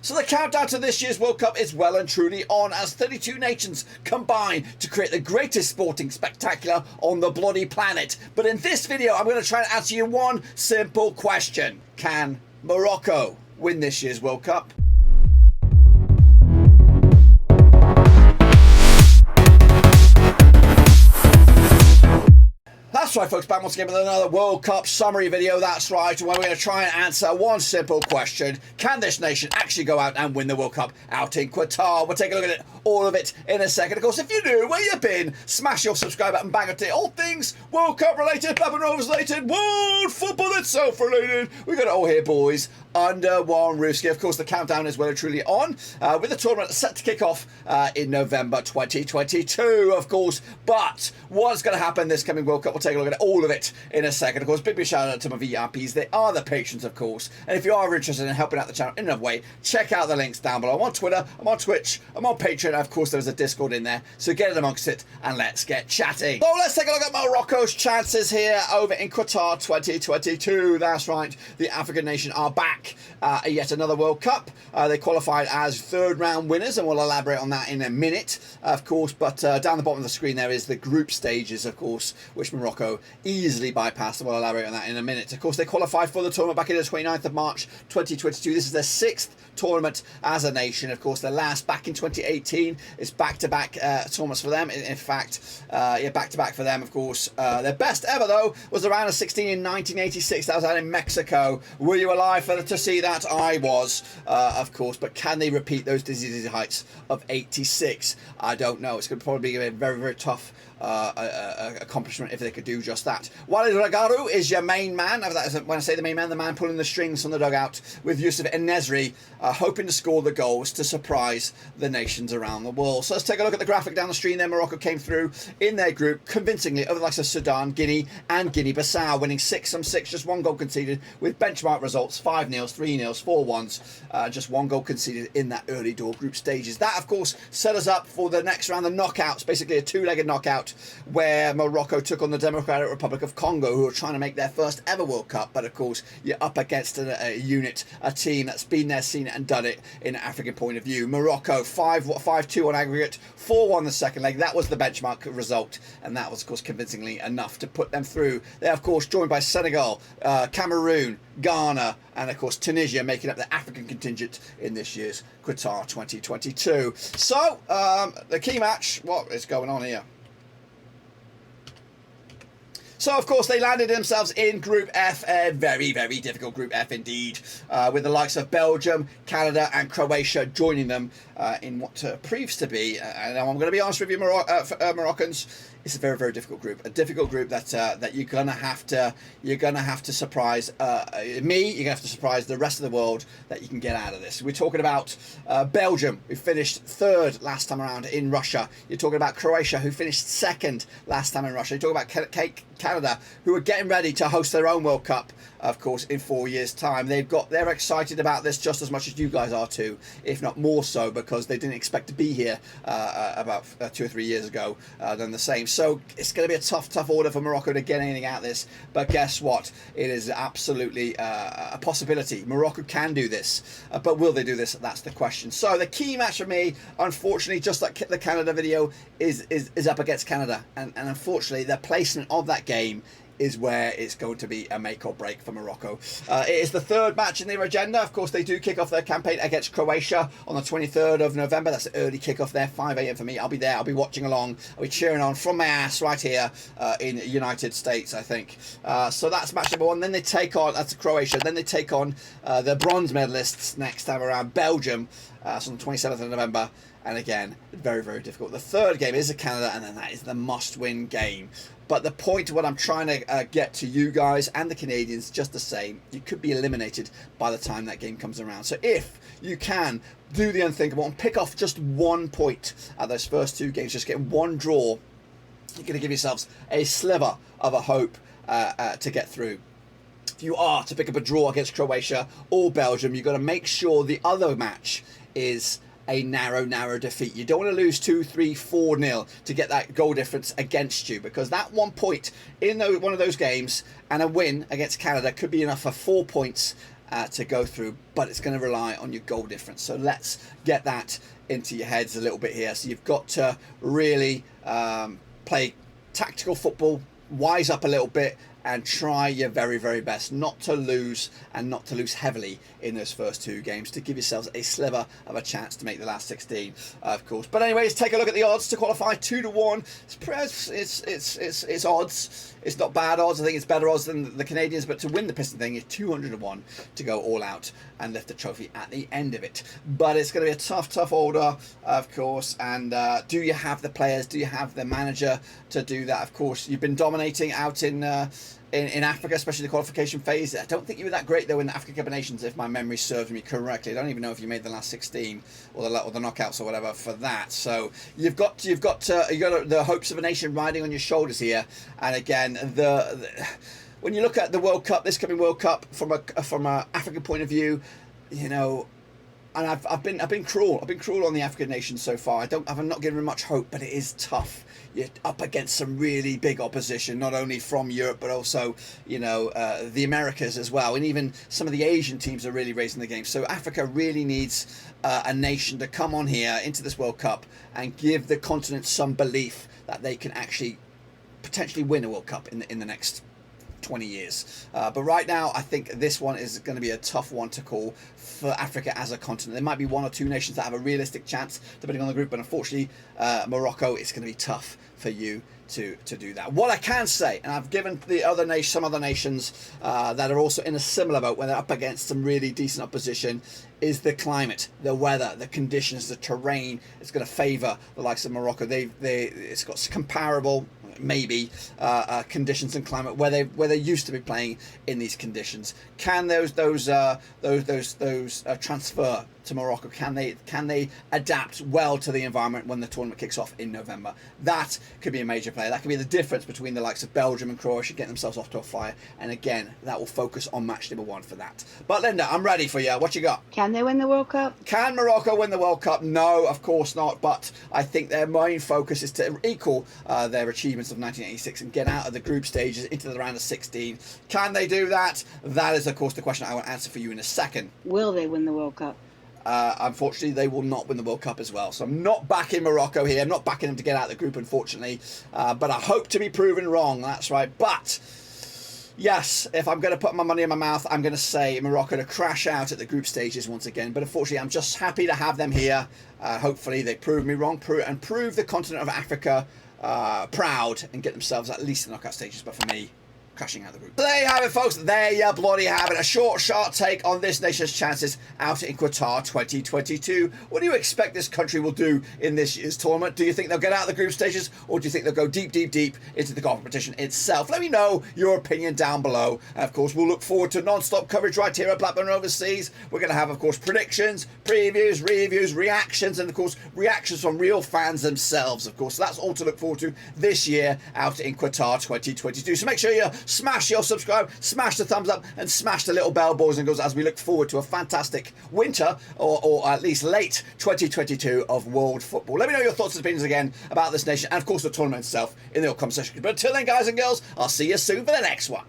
So the countdown to this year's World Cup is well and truly on as 32 nations combine to create the greatest sporting spectacular on the bloody planet. But in this video, I'm going to try and answer you one simple question. Can Morocco win this year's World Cup? That's right, folks, back once again with another World Cup summary video. That's right, where we're going to try and answer one simple question. Can this nation actually go out and win the World Cup out in Qatar? We'll take a look at it, all of it, in a second. Of course, if you're new, where you been, smash your subscribe button, bang it, all things World Cup related, Blabbing Rovers related, world football itself related. We got it all here, boys, under one roof. Of course, the countdown is well and truly on, with the tournament set to kick off in November 2022, of course. But what's going to happen this coming World Cup? We'll take a look at all of it in a second. Of course, big shout out to my VIPs. They are the patrons, of course. And if you are interested in helping out the channel in another way, check out the links down below. I'm on Twitter, I'm on Twitch, I'm on Patreon, and of course there's a Discord in there. So get in amongst it and let's get chatting. So let's take a look at Morocco's chances here over in Qatar 2022. That's right, the African nation are back yet another World Cup. They qualified as third round winners, and we'll elaborate on that in a minute, of course. But down the bottom of the screen there is the group stages, of course, which Morocco easily bypassed, and we'll elaborate on that in a minute. Of course, they qualified for the tournament back in the 29th of March 2022. This is their sixth tournament as a nation. Of course, the last back in 2018. It's back-to-back tournaments for them. In fact, yeah, back-to-back for them, of course. Their best ever, though, was the round of 16 in 1986. That was out in Mexico. Were you alive to see that? I was, of course. But can they repeat those dizzy heights of 86? I don't know. It's going to probably be a very, very tough accomplishment if they could do just that. Walid Regragui is your main man. When I say the man pulling the strings from the dugout, with Yusuf En-Nesyri hoping to score the goals to surprise the nations around the world. So let's take a look at the graphic down the screen there. Morocco came through in their group convincingly over the likes of Sudan, Guinea and Guinea-Bissau, winning 6-6, just one goal conceded, with benchmark results 5-0, 3-0, 4-1s, just one goal conceded in that early door group stages. That, of course, set us up for the next round, the knockouts, basically a two-legged knockout, where Morocco took on the Democratic Republic of Congo, who are trying to make their first ever World Cup. But of course, you're up against a unit, a team that's been there, seen it and done it in an African point of view. Morocco 5-2 on aggregate, 4-1 the second leg. That was the benchmark result, and that was, of course, convincingly enough to put them through. They're, of course, joined by Senegal, Cameroon, Ghana, and of course Tunisia, making up the African contingent in this year's Qatar 2022. So the key match, what is going on here? So, of course, they landed themselves in Group F, a very, very difficult Group F indeed, with the likes of Belgium, Canada and Croatia joining them in what proves to be, and I'm going to be honest with you, Moroccans, it's a very, very difficult group. A difficult group that you're gonna have to surprise me. You're gonna have to surprise the rest of the world that you can get out of this. We're talking about Belgium, who finished third last time around in Russia. You're talking about Croatia, who finished second last time in Russia. You're talking about Canada, who are getting ready to host their own World Cup, of course, in 4 years' time. They're excited about this just as much as you guys are too, if not more so, because they didn't expect to be here about 2 or 3 years ago than the same. So it's going to be a tough order for Morocco to get anything out of this. But guess what? It is absolutely a possibility. Morocco can do this, but will they do this? That's the question. So the key match for me, unfortunately, just like the Canada video, is up against Canada, and unfortunately, the placement of that game is where it's going to be a make or break for Morocco. It is the third match in their agenda. Of course, they do kick off their campaign against Croatia on the 23rd of November. That's an early kickoff there, 5 a.m. for me. I'll be there. I'll be watching along. I'll be cheering on from my ass right here in the United States, I think. So that's match number one. Then they take on, that's Croatia. Then they take on the bronze medalists next time around, Belgium. So on the 27th of November. And again, very, very difficult. The third game is Canada, and then that is the must-win game. But the point of what I'm trying to get to you guys and the Canadians, just the same, you could be eliminated by the time that game comes around. So if you can do the unthinkable and pick off just 1 point at those first 2 games, just get one draw, you're going to give yourselves a sliver of a hope to get through. If you are to pick up a draw against Croatia or Belgium, you've got to make sure the other match is a narrow defeat. You don't want to lose 2-3, 4-0 to get that goal difference against you, because that 1 point in one of those games and a win against Canada could be enough for 4 points to go through, but it's going to rely on your goal difference. So let's get that into your heads a little bit here. So you've got to really play tactical football, wise up a little bit, and try your very, very best not to lose, and not to lose heavily in those first 2 games, to give yourselves a sliver of a chance to make the last 16, of course. But anyways, take a look at the odds to qualify. 2-1. It's odds. It's not bad odds. I think it's better odds than the Canadians, but to win the piston thing is 201 to go all out and lift the trophy at the end of it. But it's going to be a tough order, of course. And do you have the players? Do you have the manager to do that? Of course, you've been dominating out in Africa, especially the qualification phase. I don't think you were that great though in the Africa Cup of Nations, if my memory serves me correctly. I don't even know if you made the last 16 or the knockouts or whatever for that. So you've got the hopes of a nation riding on your shoulders here. And again, when you look at the World Cup, this coming World Cup from a African point of view, you know. And I've been cruel. I've been cruel on the African nations so far. I've not given them much hope, but it is tough. You're up against some really big opposition, not only from Europe but also, you know, the Americas as well, and even some of the Asian teams are really raising the game. So Africa really needs a nation to come on here into this World Cup and give the continent some belief that they can actually potentially win a World Cup in the next 20 years. But right now, I think this one is going to be a tough one to call for Africa as a continent. There might be 1 or 2 nations that have a realistic chance, depending on the group, but unfortunately, Morocco, it's going to be tough for you to do that. What I can say, and I've given some other nations that are also in a similar boat, where they're up against some really decent opposition, is the climate, the weather, the conditions, the terrain. It's going to favour the likes of Morocco. It's got comparable, maybe, conditions and climate where they used to be playing in these conditions. Can those transfer to Morocco? Can they adapt well to the environment when the tournament kicks off in November? That could be a major player. That could be the difference between the likes of Belgium and Croatia getting themselves off to a flyer. And again, that will focus on match number 1 for that. But Linda, I'm ready for you. What you got? Can they win the World Cup? Can Morocco win the World Cup? No, of course not. But I think their main focus is to equal their achievements of 1986 and get out of the group stages into the round of 16. Can they do that? That is, of course, the question I will answer for you in a second. Will they win the World Cup? Unfortunately, they will not win the World Cup as well. So I'm not backing Morocco here. I'm not backing them to get out of the group, unfortunately. But I hope to be proven wrong. That's right. But yes, if I'm going to put my money in my mouth, I'm going to say Morocco to crash out at the group stages once again. But unfortunately, I'm just happy to have them here. Hopefully, they prove me wrong and prove the continent of Africa proud and get themselves at least in the knockout stages. But for me, crashing out of the group. There you have it, folks. There you bloody have it. A short, sharp take on this nation's chances out in Qatar 2022. What do you expect this country will do in this year's tournament? Do you think they'll get out of the group stages, or do you think they'll go deep into the competition itself? Let me know your opinion down below. And of course, we'll look forward to non-stop coverage right here at Blackburn Overseas. We're going to have, of course, predictions, previews, reviews, reactions, and of course, reactions from real fans themselves, of course. So that's all to look forward to this year out in Qatar 2022. So make sure you smash your subscribe, smash the thumbs up, and smash the little bell, boys and girls, as we look forward to a fantastic winter, or at least late 2022 of world football. Let me know your thoughts and opinions again about this nation, and of course the tournament itself in the comment section. But until then, guys and girls, I'll see you soon for the next one.